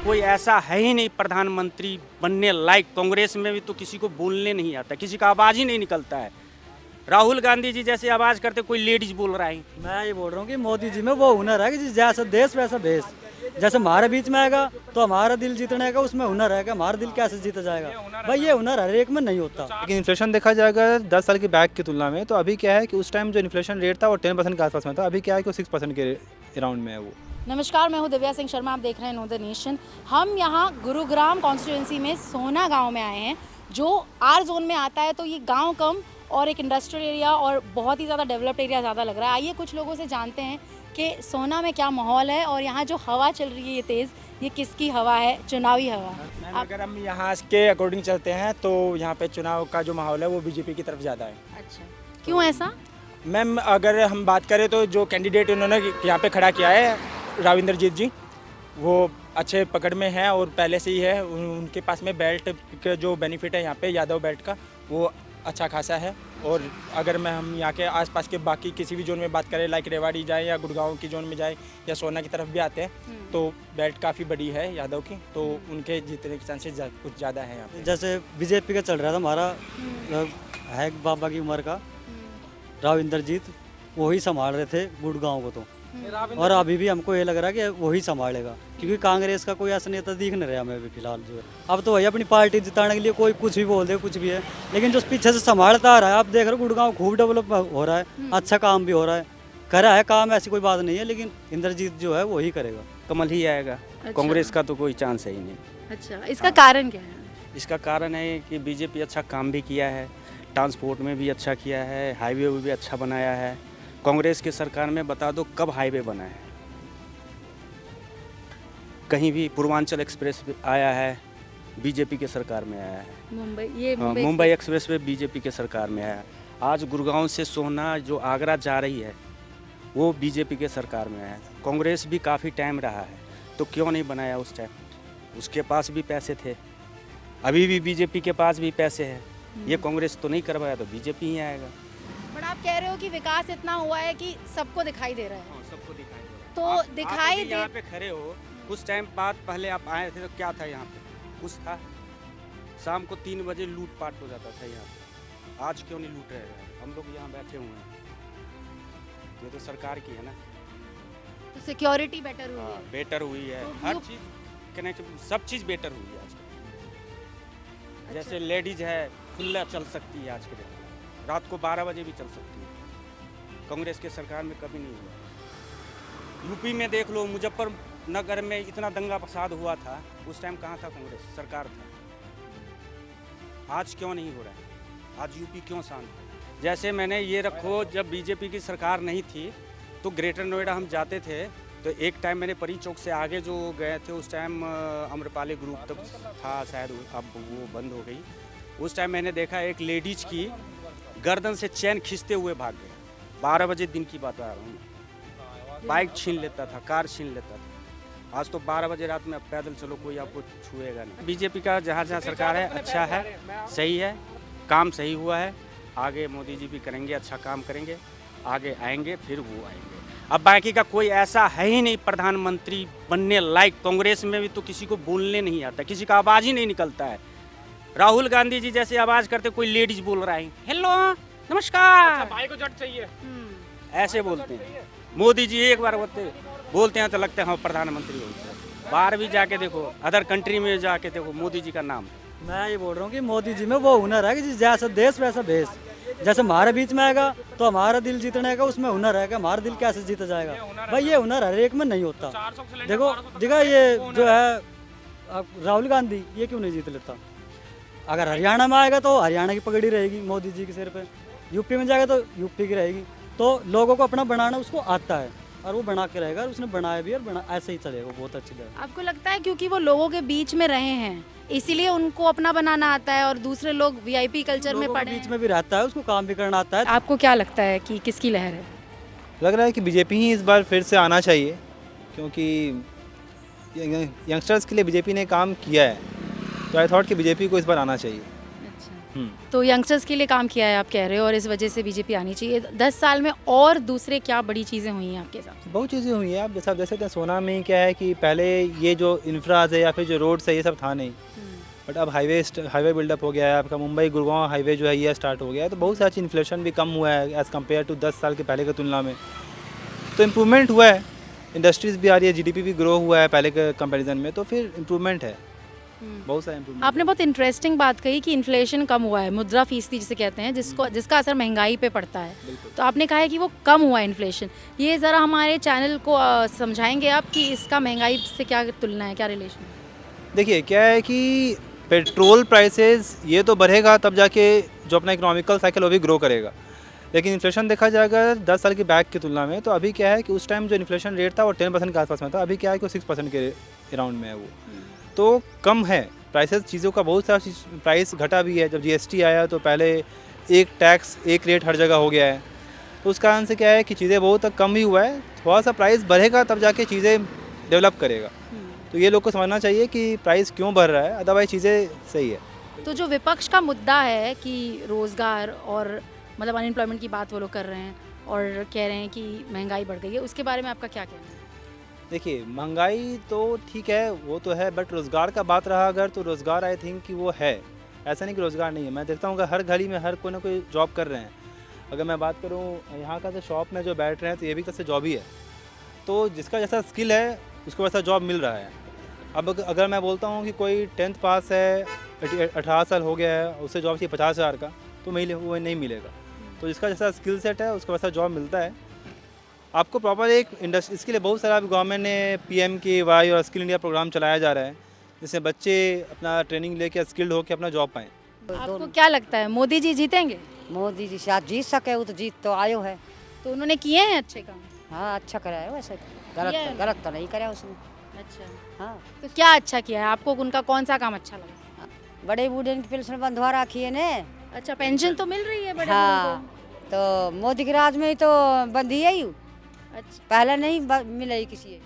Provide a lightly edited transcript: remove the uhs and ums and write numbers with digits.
कोई ऐसा है ही नहीं प्रधानमंत्री बनने लायक। कांग्रेस में भी तो किसी को बोलने नहीं आता, किसी का आवाज़ ही नहीं निकलता है। राहुल गांधी जी जैसे आवाज़ करते कोई लेडीज बोल रहा है। मैं ये बोल रहा हूँ कि मोदी जी में वो हुनर है कि जैसा देश वैसा भेष। जैसे हमारे बीच में आएगा तो हमारा दिल जीतने का उसमें हुनर है कि हमारा दिल कैसे जीता जाएगा। भाई ये हुनर हर एक में नहीं होता। लेकिन इन्फ्लेशन देखा जाएगा 10 साल के बैक की तुलना में, तो अभी क्या है कि उस टाइम जो इन्फ्लेशन रेट था वो 10% के आसपास में था, अभी क्या है कि वो 6% के अराउंड में है वो। नमस्कार, मैं हूं दिव्या सिंह शर्मा। आप देख रहे हैं नो द नेशन। हम यहां गुरुग्राम कॉन्स्टिट्यूंसी में सोना गांव में आए हैं, जो आर जोन में आता है। तो ये गांव कम और एक इंडस्ट्रियल एरिया और बहुत ही ज़्यादा डेवलप्ड एरिया ज़्यादा लग रहा है। आइए कुछ लोगों से जानते हैं कि सोना में क्या माहौल है और यहाँ जो हवा चल रही है ये तेज़, ये किसकी हवा है? चुनावी हवा। मैम, अगर हम यहाँ के अकॉर्डिंग चलते हैं तो यहाँ पे चुनाव का जो माहौल है वो बीजेपी की तरफ ज़्यादा है। अच्छा, क्यों ऐसा? मैम, अगर हम बात करें तो जो कैंडिडेट उन्होंने यहाँ पे खड़ा किया है राविंदरजीत जी, वो अच्छे पकड़ में है और पहले से ही है। उनके पास में बेल्ट का जो बेनिफिट है यहाँ पे यादव बेल्ट का, वो अच्छा खासा है। और अगर हम यहाँ के आसपास के बाकी किसी भी जोन में बात करें, लाइक रेवाड़ी जाए या गुड़गांव की जोन में जाए या सोना की तरफ भी आते हैं, तो बेल्ट काफ़ी बड़ी है यादव की, तो उनके जीतने के चांसेस कुछ ज़्यादा है यहाँ पे। जैसे बीजेपी का चल रहा था हमारा है बाबा की उम्र का राविंदरजीत, वही संभाल रहे थे गुड़गांव को। तो और अभी भी हमको ये लग रहा है कि वही संभालेगा, क्योंकि कांग्रेस का कोई ऐसा नेता दिख नहीं रहा हमें अभी फिलहाल जो है। अब तो वही अपनी पार्टी जिताने के लिए कोई कुछ भी बोल दे, कुछ भी है, लेकिन जो पीछे से संभालता आ रहा है, आप देख रहे हो गुड़गांव खूब डेवलप हो रहा है, अच्छा काम भी हो रहा है, करा है काम, ऐसी कोई बात नहीं है, लेकिन इंद्रजीत जो है वही करेगा। कमल ही आएगा। कांग्रेस का तो कोई चांस है ही नहीं। अच्छा, इसका कारण क्या है? इसका कारण है कि बीजेपी अच्छा काम भी किया है, ट्रांसपोर्ट में भी अच्छा किया है, हाईवे भी अच्छा बनाया है। कांग्रेस की सरकार में बता दो कब हाईवे बना है? कहीं भी पूर्वांचल एक्सप्रेस आया है बीजेपी के सरकार में आया है। मुंबई एक्सप्रेस वे बीजेपी के सरकार में आया है। आज गुड़गांव से सोना जो आगरा जा रही है वो बीजेपी के सरकार में आया है। कांग्रेस भी काफ़ी टाइम रहा है, तो क्यों नहीं बनाया उस टाइम? उसके पास भी पैसे थे, अभी भी बीजेपी के पास भी पैसे हैं। ये कांग्रेस तो नहीं करवाया, तो बीजेपी ही आएगा। बट आप कह रहे हो कि विकास इतना हुआ है कि सबको दिखाई दे रहा है। हाँ, सबको दिखाई दे रहा है। तो दिखाई दे, यहाँ पे खड़े हो, कुछ टाइम बाद पहले आप आए थे तो क्या था यहाँ पे? कुछ था? शाम को 3 बजे लूटपाट हो जाता था यहाँ पे। आज क्यों नहीं लूट रहे हैं? हम लोग यहाँ बैठे हुए हैं, ये तो सरकार की है ना। तो सिक्योरिटी बेटर हुई है। बेटर हुई है, तो हर you- चीज़ कनेक्ट, सब चीज़ बेटर हुई है आज के। जैसे लेडीज है खुला चल सकती है आज के दिन, रात को 12 बजे भी चल सकती है। कांग्रेस के सरकार में कभी नहीं हुआ। यूपी में देख लो, मुजफ्फरनगर में इतना दंगा फसाद हुआ था, उस टाइम कहाँ था कांग्रेस सरकार? था। आज क्यों नहीं हो रहा है? आज यूपी क्यों शांत है? जैसे मैंने ये रखो, जब बीजेपी की सरकार नहीं थी तो ग्रेटर नोएडा हम जाते थे, तो एक टाइम मैंने परी चौक से आगे जो गए थे, उस टाइम अम्रपाली ग्रुप तक था शायद, अब वो बंद हो गई। उस टाइम मैंने देखा एक लेडीज की गर्दन से चैन खींचते हुए भाग गए। 12 बजे दिन की बात आ रहा हूँ। बाइक छीन लेता था, कार छीन लेता था। आज तो 12 बजे रात में अब पैदल चलो, कोई आपको छुएगा नहीं। बीजेपी का जहाँ जहाँ सरकार है अच्छा है, सही है, काम सही हुआ है। आगे मोदी जी भी करेंगे, अच्छा काम करेंगे, आगे आएंगे, फिर वो आएंगे। अब बाकी का कोई ऐसा है ही नहीं प्रधानमंत्री बनने लायक। कांग्रेस में भी तो किसी को बोलने नहीं आता, किसी का आवाज़ ही नहीं निकलता है। राहुल गांधी जी जैसे आवाज़ करते कोई लेडीज बोल रहा है, हेलो नमस्कार, भाई को जट चाहिए, ऐसे बोलते हैं। मोदी जी एक बार बोलते हैं तो लगता है हाँ प्रधानमंत्री बोलते हैं। बाहर भी जाके देखो, अदर कंट्री में जाके देखो, मोदी जी का नाम। मैं ये बोल रहा हूँ कि मोदी जी में वो हुनर है कि जैसा देश वैसा भेष। जैसे हमारे बीच में आएगा तो हमारा दिल जीतने का उसमें हुनर है कि हमारा दिल कैसे जीता जाएगा। भाई ये हुनर हर एक में नहीं होता। देखो ये जो है राहुल गांधी, ये क्यों नहीं जीत लेता? अगर हरियाणा में आएगा तो हरियाणा की पगड़ी रहेगी मोदी जी के सिर पे, यूपी में जाएगा तो यूपी की रहेगी। तो लोगों को अपना बनाना उसको आता है और वो बना के रहेगा, और उसने बनाया भी, और ऐसे ही चलेगा, बहुत अच्छी लगेगा। आपको लगता है क्योंकि वो लोगों के बीच में रहे हैं इसीलिए उनको अपना बनाना आता है, और दूसरे लोग वीआईपी कल्चर में पड़े बीच में भी रहता है, उसको काम भी करना आता है। आपको क्या लगता है कि किसकी लहर है? लग रहा है कि बीजेपी ही इस बार फिर से आना चाहिए, क्योंकि यंगस्टर्स के लिए बीजेपी ने काम किया है, तो आई थॉट कि बीजेपी को इस बार आना चाहिए। अच्छा, तो यंगस्टर्स के लिए काम किया है आप कह रहे हो, और इस वजह से बीजेपी आनी चाहिए। 10 साल में और दूसरे क्या बड़ी चीज़ें हुई हैं आपके हिसाब से? बहुत चीज़ें हुई हैं। आप जैसे देख सकते हैं सोना में क्या है कि पहले ये जो इंफ्राज है या फिर जो रोड्स है ये सब था नहीं, बट अब हाईवे बिल्डअप हो गया है। आपका मुंबई गुड़गांव हाईवे जो है ये स्टार्ट हो गया है, तो बहुत सारी इन्फ्लेशन भी कम हुआ है एज़ कम्पेयर टू 10 साल के पहले की तुलना में। तो इम्प्रूवमेंट हुआ है, इंडस्ट्रीज़ भी आ रही है, जीडीपी भी ग्रो हुआ है पहले के कंपैरिजन में, तो फिर इम्प्रूवमेंट है, बहुत सारा इम्प्रूवमेंट। आपने बहुत इंटरेस्टिंग बात कही कि इन्फ्लेशन कम हुआ है, मुद्रास्फीति जिसे कहते हैं, जिसका असर महंगाई पे पड़ता है। तो आपने कहा है कि वो कम हुआ है इन्फ्लेशन। ये ज़रा हमारे चैनल को समझाएंगे आप कि इसका महंगाई से क्या तुलना है, क्या रिलेशन है? देखिए क्या है कि पेट्रोल प्राइसेस ये तो बढ़ेगा तब जाके जो अपना इकोनॉमिकल साइकिल वो भी ग्रो करेगा, लेकिन इन्फ्लेशन देखा जाएगा 10 साल की बैक की तुलना में, तो अभी क्या है कि उस टाइम जो इन्फ्लेशन रेट था वो 10% के आसपास में था, अभी क्या है कि वो 6% के अराउंड में है, वो तो कम है। प्राइसेस चीज़ों का बहुत सारा प्राइस घटा भी है। जब जीएसटी आया तो पहले एक टैक्स एक रेट हर जगह हो गया है, तो उस कारण से क्या है कि चीज़ें बहुत कम ही हुआ है। थोड़ा सा प्राइस बढ़ेगा तब जाके चीज़ें डेवलप करेगा, तो ये लोग को समझना चाहिए कि प्राइस क्यों बढ़ रहा है, अदरवाइज चीज़ें सही है। तो जो विपक्ष का मुद्दा है कि रोज़गार और मतलब अनएम्प्लॉयमेंट की बात वो लोग कर रहे हैं और कह रहे हैं कि महंगाई बढ़ गई है, उसके बारे में आपका क्या कहना है? देखिए महंगाई तो ठीक है, वो तो है, बट रोज़गार का बात रहा अगर, तो रोज़गार आई थिंक कि वो है, ऐसा नहीं कि रोज़गार नहीं है। मैं देखता हूँ कि हर गली में हर कोई ना कोई जॉब कर रहे हैं। अगर मैं बात करूँ यहाँ का, तो शॉप में जो बैठ रहे हैं तो ये भी तरह से जॉब ही है, तो जिसका जैसा स्किल है उसको वैसा जॉब मिल रहा है। अब अगर मैं बोलता हूँ कि कोई 10th पास है, 18 साल हो गया है, उसे जॉब चाहिए 50,000 का, तो वो नहीं मिलेगा। तो जिसका जैसा स्किल सेट है उसको वैसा जॉब मिलता है। आपको प्रॉपर एक इंडस्ट्री, इसके लिए बहुत सारा गवर्नमेंट ने PMKY और स्किल इंडिया प्रोग्राम चलाया जा रहा है, जिससे बच्चे अपना ट्रेनिंग लेके स्किल्ड होकर अपना जॉब पाएँ। आपको क्या लगता है मोदी जी जीतेंगे? मोदी जी शायद जीत सके, वो तो जीत तो आयो है। तो उन्होंने किए हैं अच्छे काम? हाँ अच्छा कराया है वैसे, किया है। गलत तो नहीं कराया उसने। अच्छा, हाँ तो क्या अच्छा किया है आपको? उनका कौन सा काम अच्छा लगा? बड़े बूढ़े की पेंशन बंधवा रखी है ने। अच्छा, पेंशन तो मिल रही है बड़े हाँ बूढ़ों तो मोदी के राज में ही तो बंधी है यू, को। अच्छा, पहले नहीं मिले किसी।